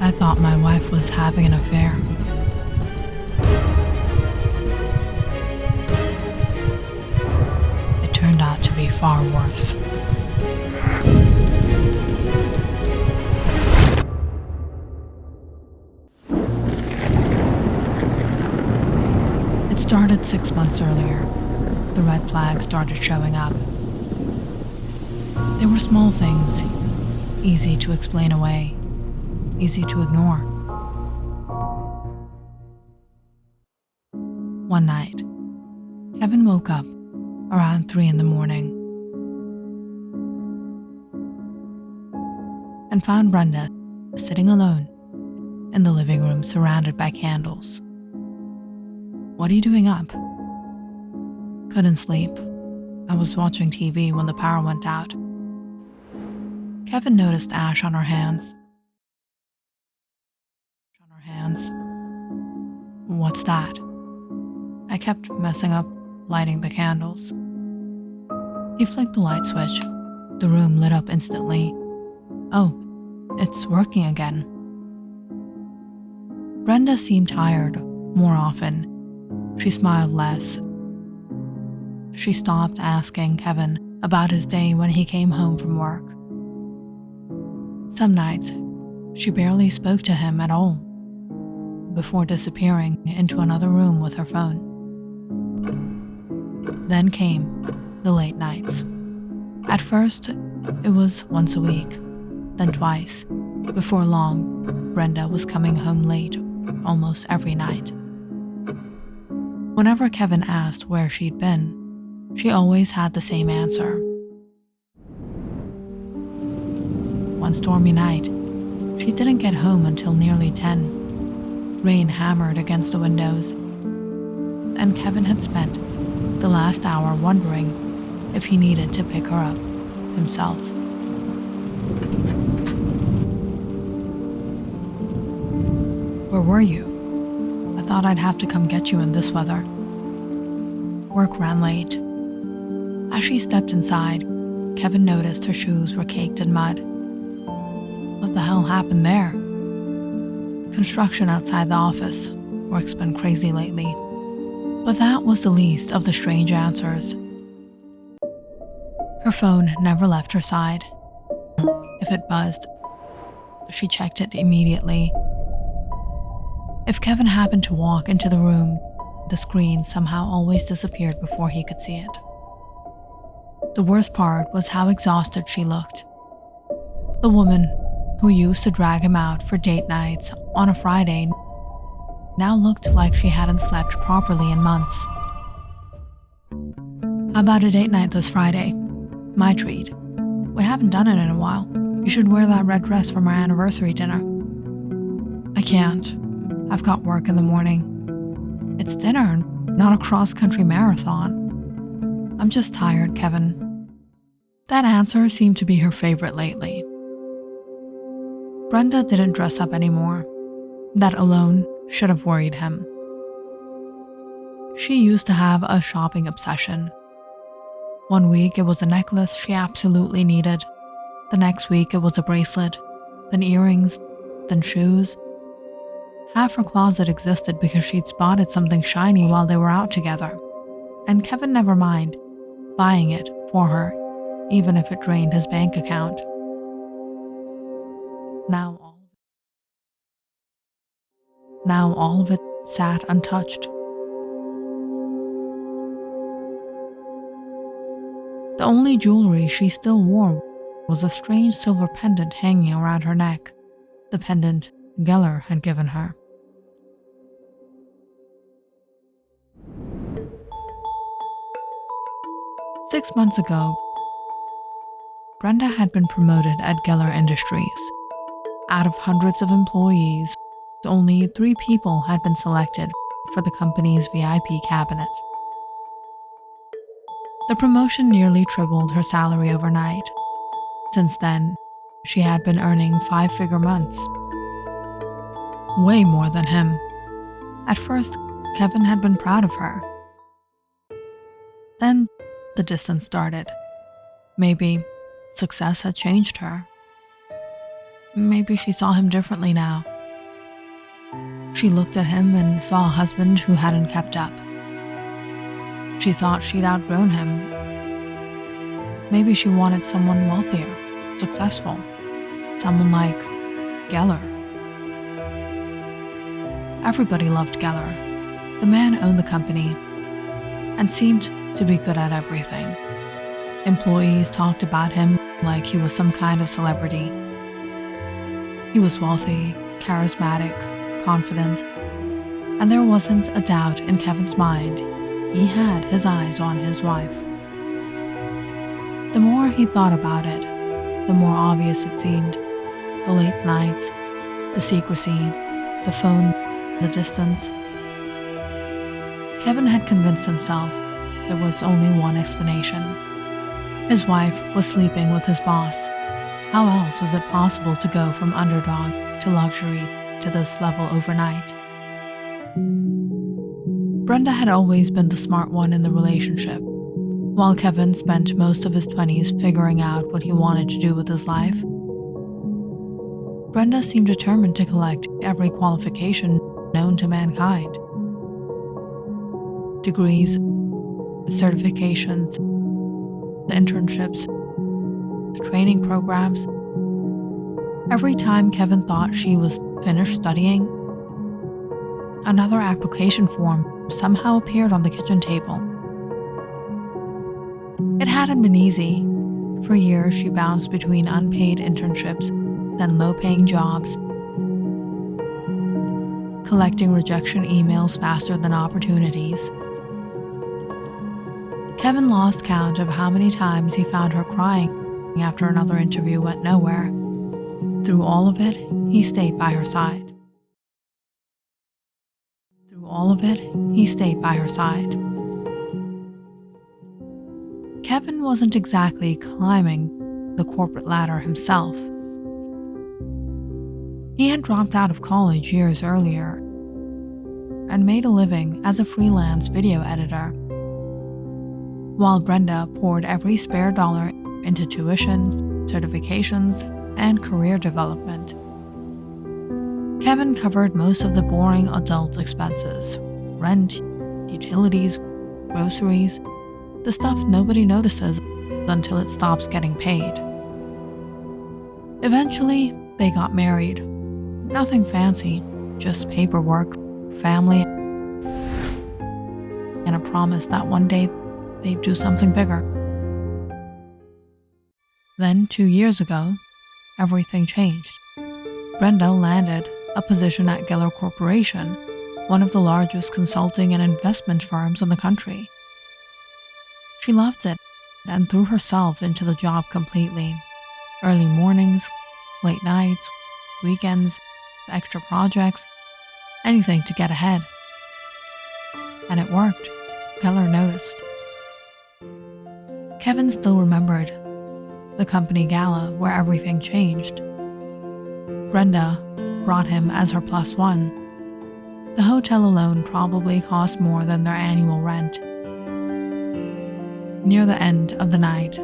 I thought my wife was having an affair. It turned out to be far worse. It started 6 months earlier. The red flags started showing up. They were small things, easy to explain away, easy to ignore. One night, Kevin woke up around 3 in the morning and found Brenda sitting alone in the living room surrounded by candles. "What are you doing up?" "Couldn't sleep. I was watching TV when the power went out." Kevin noticed ash on her hands. "What's that?" I kept messing up lighting the candles. He flicked the light switch. The room lit up instantly. "Oh, it's working again." Brenda seemed tired more often. She smiled less. She stopped asking Kevin about his day when he came home from work. Some nights, she barely spoke to him at all, before disappearing into another room with her phone. Then came the late nights. At first, it was once a week, then twice. Before long, Brenda was coming home late almost every night. Whenever Kevin asked where she'd been, she always had the same answer. One stormy night, she didn't get home until nearly 10. Rain hammered against the windows, and Kevin had spent the last hour wondering if he needed to pick her up himself. "Where were you? I thought I'd have to come get you in this weather." "Work ran late." As she stepped inside, Kevin noticed her shoes were caked in mud. What the hell happened there? Construction outside the office. Work's been crazy lately. But that was the least of the strange answers. Her phone never left her side. If it buzzed, she checked it immediately. If Kevin happened to walk into the room, the screen somehow always disappeared before he could see it. The worst part was how exhausted she looked. The woman who used to drag him out for date nights on a Friday now looked like she hadn't slept properly in months. "How about a date night this Friday? My treat. We haven't done it in a while. You should wear that red dress for my anniversary dinner." "I can't. I've got work in the morning." "It's dinner, not a cross-country marathon." "I'm just tired, Kevin." That answer seemed to be her favorite lately. Brenda didn't dress up anymore. That alone should have worried him. She used to have a shopping obsession. One week it was a necklace she absolutely needed. The next week it was a bracelet, then earrings, then shoes. Half her closet existed because she'd spotted something shiny while they were out together. And Kevin never minded buying it for her, even if it drained his bank account. Now all of it sat untouched. The only jewelry she still wore was a strange silver pendant hanging around her neck, the pendant Geller had given her. Six months ago, Brenda had been promoted at Geller Industries. Out of hundreds of employees, only 3 people had been selected for the company's VIP cabinet. The promotion nearly tripled her salary overnight. Since then, she had been earning 5-figure months. Way more than him. At first, Kevin had been proud of her. Then, the distance started. Maybe success had changed her. Maybe she saw him differently now. She looked at him and saw a husband who hadn't kept up. She thought she'd outgrown him. Maybe she wanted someone wealthier, successful, someone like Geller. Everybody loved Geller. The man owned the company and seemed to be good at everything. Employees talked about him like he was some kind of celebrity. He was wealthy, charismatic, confident, and there wasn't a doubt in Kevin's mind he had his eyes on his wife. The more he thought about it, the more obvious it seemed. The late nights, the secrecy, the phone, the distance. Kevin had convinced himself there was only one explanation. His wife was sleeping with his boss. How else was it possible to go from underdog to luxury to this level overnight? Brenda had always been the smart one in the relationship. While Kevin spent most of his 20s figuring out what he wanted to do with his life, Brenda seemed determined to collect every qualification known to mankind. Degrees, certifications, the internships, the training programs. Every time Kevin thought she was finished studying, another application form somehow appeared on the kitchen table. It hadn't been easy. For years, she bounced between unpaid internships, then low-paying jobs, collecting rejection emails faster than opportunities. Kevin lost count of how many times he found her crying after another interview went nowhere. Through all of it, he stayed by her side. Kevin wasn't exactly climbing the corporate ladder himself. He had dropped out of college years earlier and made a living as a freelance video editor, while Brenda poured every spare dollar into tuition, certifications, and career development. Kevin covered most of the boring adult expenses: rent, utilities, groceries, the stuff nobody notices until it stops getting paid. Eventually, they got married. Nothing fancy, just paperwork, family, and a promise that one day they'd do something bigger. Then, 2 years ago, everything changed. Brenda landed a position at Geller Corporation, one of the largest consulting and investment firms in the country. She loved it and threw herself into the job completely. Early mornings, late nights, weekends, extra projects, anything to get ahead. And it worked. Geller noticed. Kevin still remembered the company gala where everything changed. Brenda brought him as her plus one. The hotel alone probably cost more than their annual rent. Near the end of the night,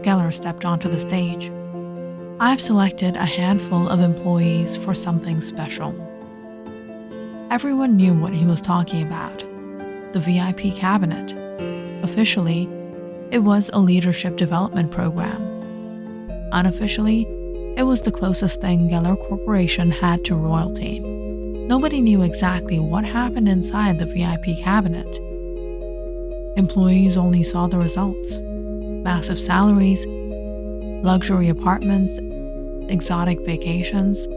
Geller stepped onto the stage. "I've selected a handful of employees for something special." Everyone knew what he was talking about: the VIP cabinet. Officially, it was a leadership development program. Unofficially, it was the closest thing Geller Corporation had to royalty. Nobody knew exactly what happened inside the VIP cabinet. Employees only saw the results: massive salaries, luxury apartments, exotic vacations,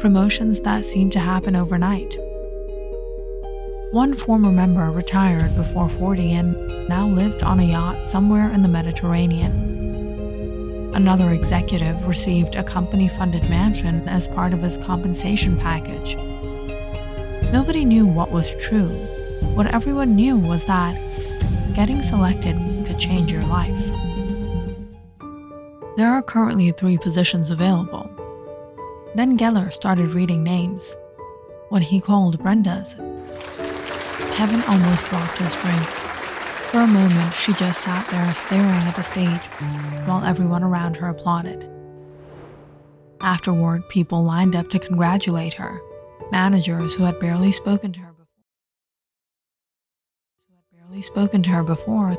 promotions that seemed to happen overnight. One former member retired before 40 and now lived on a yacht somewhere in the Mediterranean. Another executive received a company-funded mansion as part of his compensation package. Nobody knew what was true. What everyone knew was that getting selected could change your life. There are currently 3 positions available. Then Geller started reading names. When he called Brenda's, Kevin almost dropped his drink. For a moment, she just sat there staring at the stage, while everyone around her applauded. Afterward, people lined up to congratulate her. Managers who had barely spoken to her before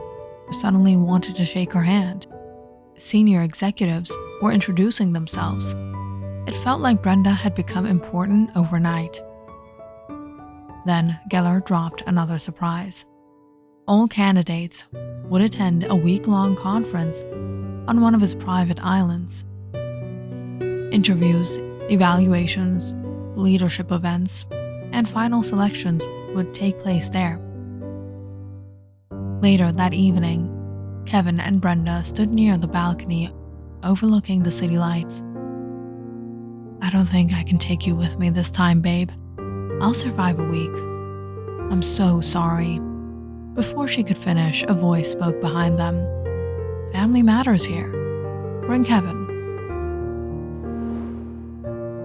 suddenly wanted to shake her hand. Senior executives were introducing themselves. It felt like Brenda had become important overnight. Then Geller dropped another surprise. All candidates would attend a week-long conference on one of his private islands. Interviews, evaluations, leadership events, and final selections would take place there. Later that evening, Kevin and Brenda stood near the balcony overlooking the city lights. "I don't think I can take you with me this time, babe. I'll survive a week. I'm so sorry." Before she could finish, a voice spoke behind them. "Family matters here. Bring Kevin."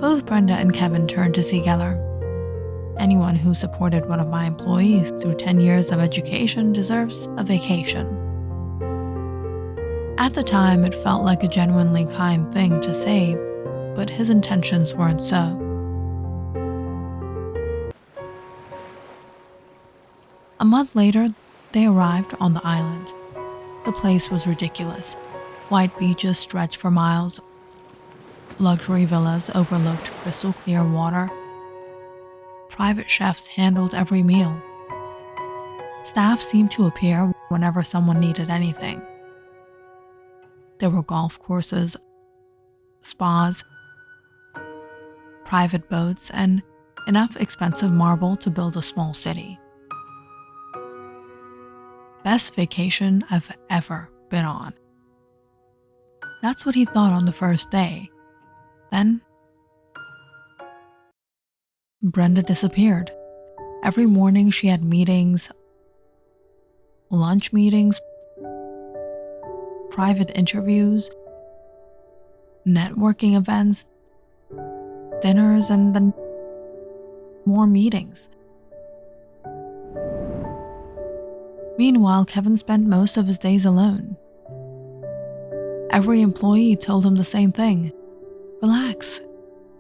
Both Brenda and Kevin turned to see Geller. "Anyone who supported one of my employees through 10 years of education deserves a vacation." At the time, it felt like a genuinely kind thing to say, but his intentions weren't so. A month later, they arrived on the island. The place was ridiculous. White beaches stretched for miles. Luxury villas overlooked crystal clear water. Private chefs handled every meal. Staff seemed to appear whenever someone needed anything. There were golf courses, spas, private boats, and enough expensive marble to build a small city. Best vacation I've ever been on. That's what he thought on the first day. Then, Brenda disappeared. Every morning she had meetings, lunch meetings, private interviews, networking events, dinners, and then more meetings. Meanwhile, Kevin spent most of his days alone. Every employee told him the same thing. "Relax,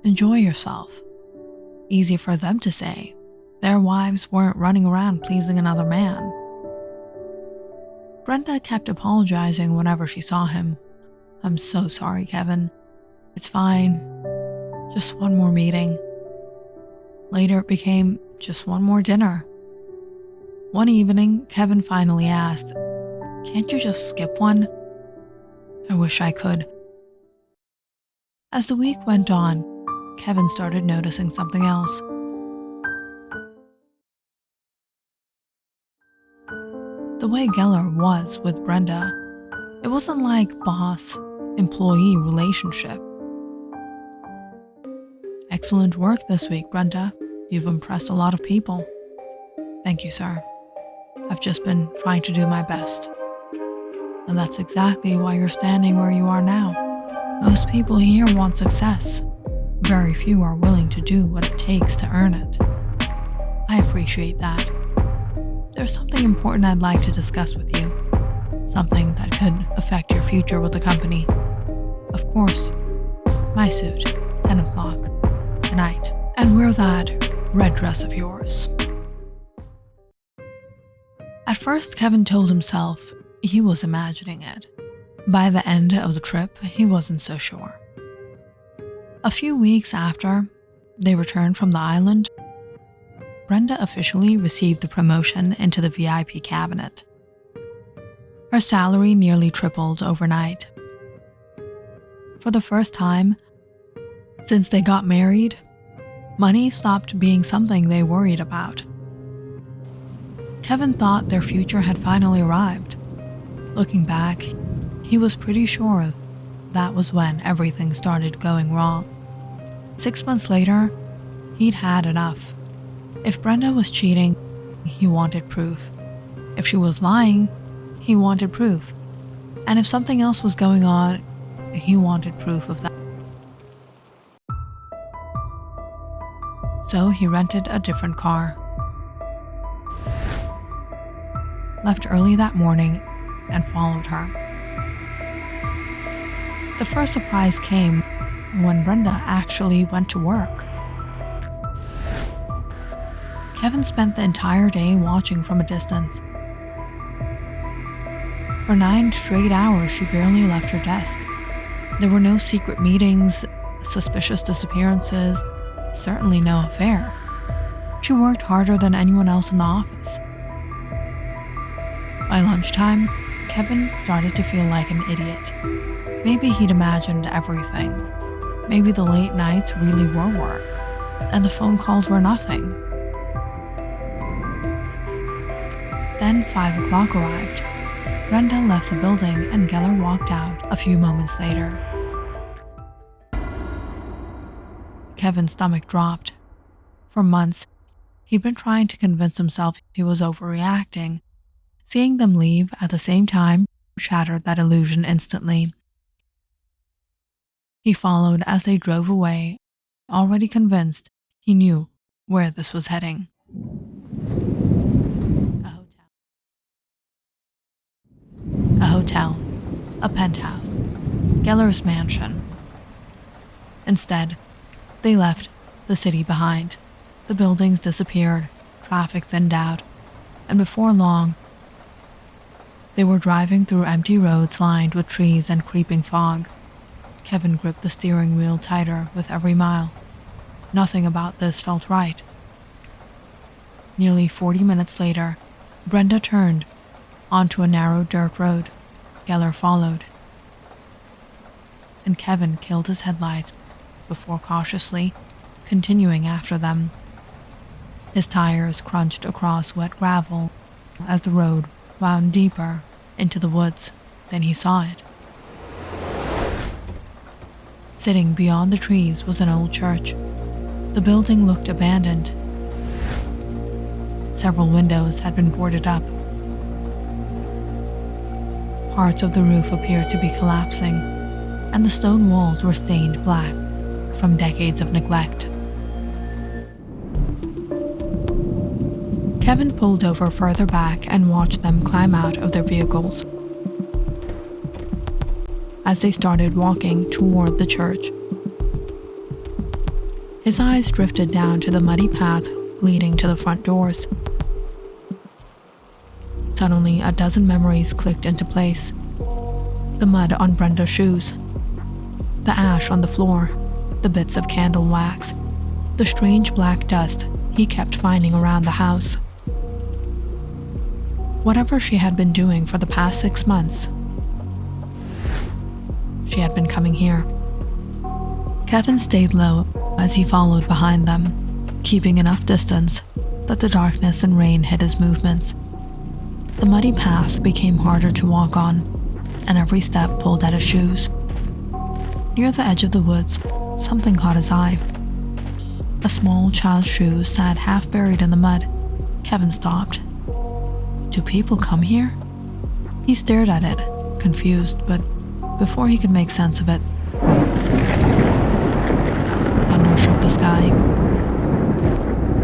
enjoy yourself." Easy for them to say. Their wives weren't running around pleasing another man. Brenda kept apologizing whenever she saw him. "I'm so sorry, Kevin. It's fine. Just one more meeting." Later it became just one more dinner. One evening, Kevin finally asked, "Can't you just skip one?" "I wish I could." As the week went on, Kevin started noticing something else. The way Geller was with Brenda, it wasn't like boss-employee relationship. "Excellent work this week, Brenda. You've impressed a lot of people." "Thank you, sir. I've just been trying to do my best." "And that's exactly why you're standing where you are now. Most people here want success. Very few are willing to do what it takes to earn it." "I appreciate that. There's something important I'd like to discuss with you. Something that could affect your future with the company. Of course, my suit, 10 o'clock, tonight. And wear that red dress of yours." At first, Kevin told himself he was imagining it. By the end of the trip, he wasn't so sure. A few weeks after they returned from the island, Brenda officially received the promotion into the VIP cabinet. Her salary nearly tripled overnight. For the first time since they got married, money stopped being something they worried about. Kevin thought their future had finally arrived. Looking back, he was pretty sure that was when everything started going wrong. 6 months later, he'd had enough. If Brenda was cheating, he wanted proof. If she was lying, he wanted proof. And if something else was going on, he wanted proof of that. So he rented a different car, left early that morning, and followed her. The first surprise came when Brenda actually went to work. Kevin spent the entire day watching from a distance. For 9 straight hours, she barely left her desk. There were no secret meetings, suspicious disappearances, certainly no affair. She worked harder than anyone else in the office. By lunchtime, Kevin started to feel like an idiot. Maybe he'd imagined everything. Maybe the late nights really were work, and the phone calls were nothing. Then 5 o'clock arrived. Brenda left the building and Geller walked out a few moments later. Kevin's stomach dropped. For months, he'd been trying to convince himself he was overreacting. Seeing them leave at the same time shattered that illusion instantly. He followed as they drove away, already convinced he knew where this was heading. A hotel, a penthouse, Geller's mansion. Instead, they left the city behind. The buildings disappeared, traffic thinned out, and before long, they were driving through empty roads lined with trees and creeping fog. Kevin gripped the steering wheel tighter with every mile. Nothing about this felt right. Nearly 40 minutes later, Brenda turned onto a narrow dirt road. Geller followed, and Kevin killed his headlights before cautiously continuing after them. His tires crunched across wet gravel as the road wound deeper into the woods than he saw it. Sitting beyond the trees was an old church. The building looked abandoned. Several windows had been boarded up. Parts of the roof appeared to be collapsing, and the stone walls were stained black from decades of neglect. Kevin pulled over further back and watched them climb out of their vehicles. As they started walking toward the church, his eyes drifted down to the muddy path leading to the front doors. Suddenly, a dozen memories clicked into place. The mud on Brenda's shoes, the ash on the floor, the bits of candle wax, the strange black dust he kept finding around the house. Whatever she had been doing for the past 6 months, she had been coming here. Kevin stayed low as he followed behind them, keeping enough distance that the darkness and rain hid his movements. The muddy path became harder to walk on, and every step pulled at his shoes. Near the edge of the woods, something caught his eye. A small child's shoe sat half buried in the mud. Kevin stopped. Do people come here? He stared at it, confused, but before he could make sense of it, thunder shook the sky.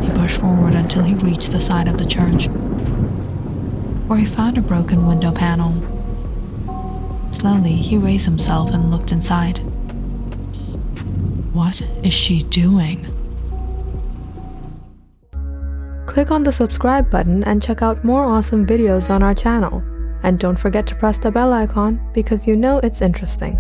He pushed forward until he reached the side of the church, where he found a broken window panel. Slowly, he raised himself and looked inside. What is she doing? Click on the subscribe button and check out more awesome videos on our channel. And don't forget to press the bell icon because you know it's interesting.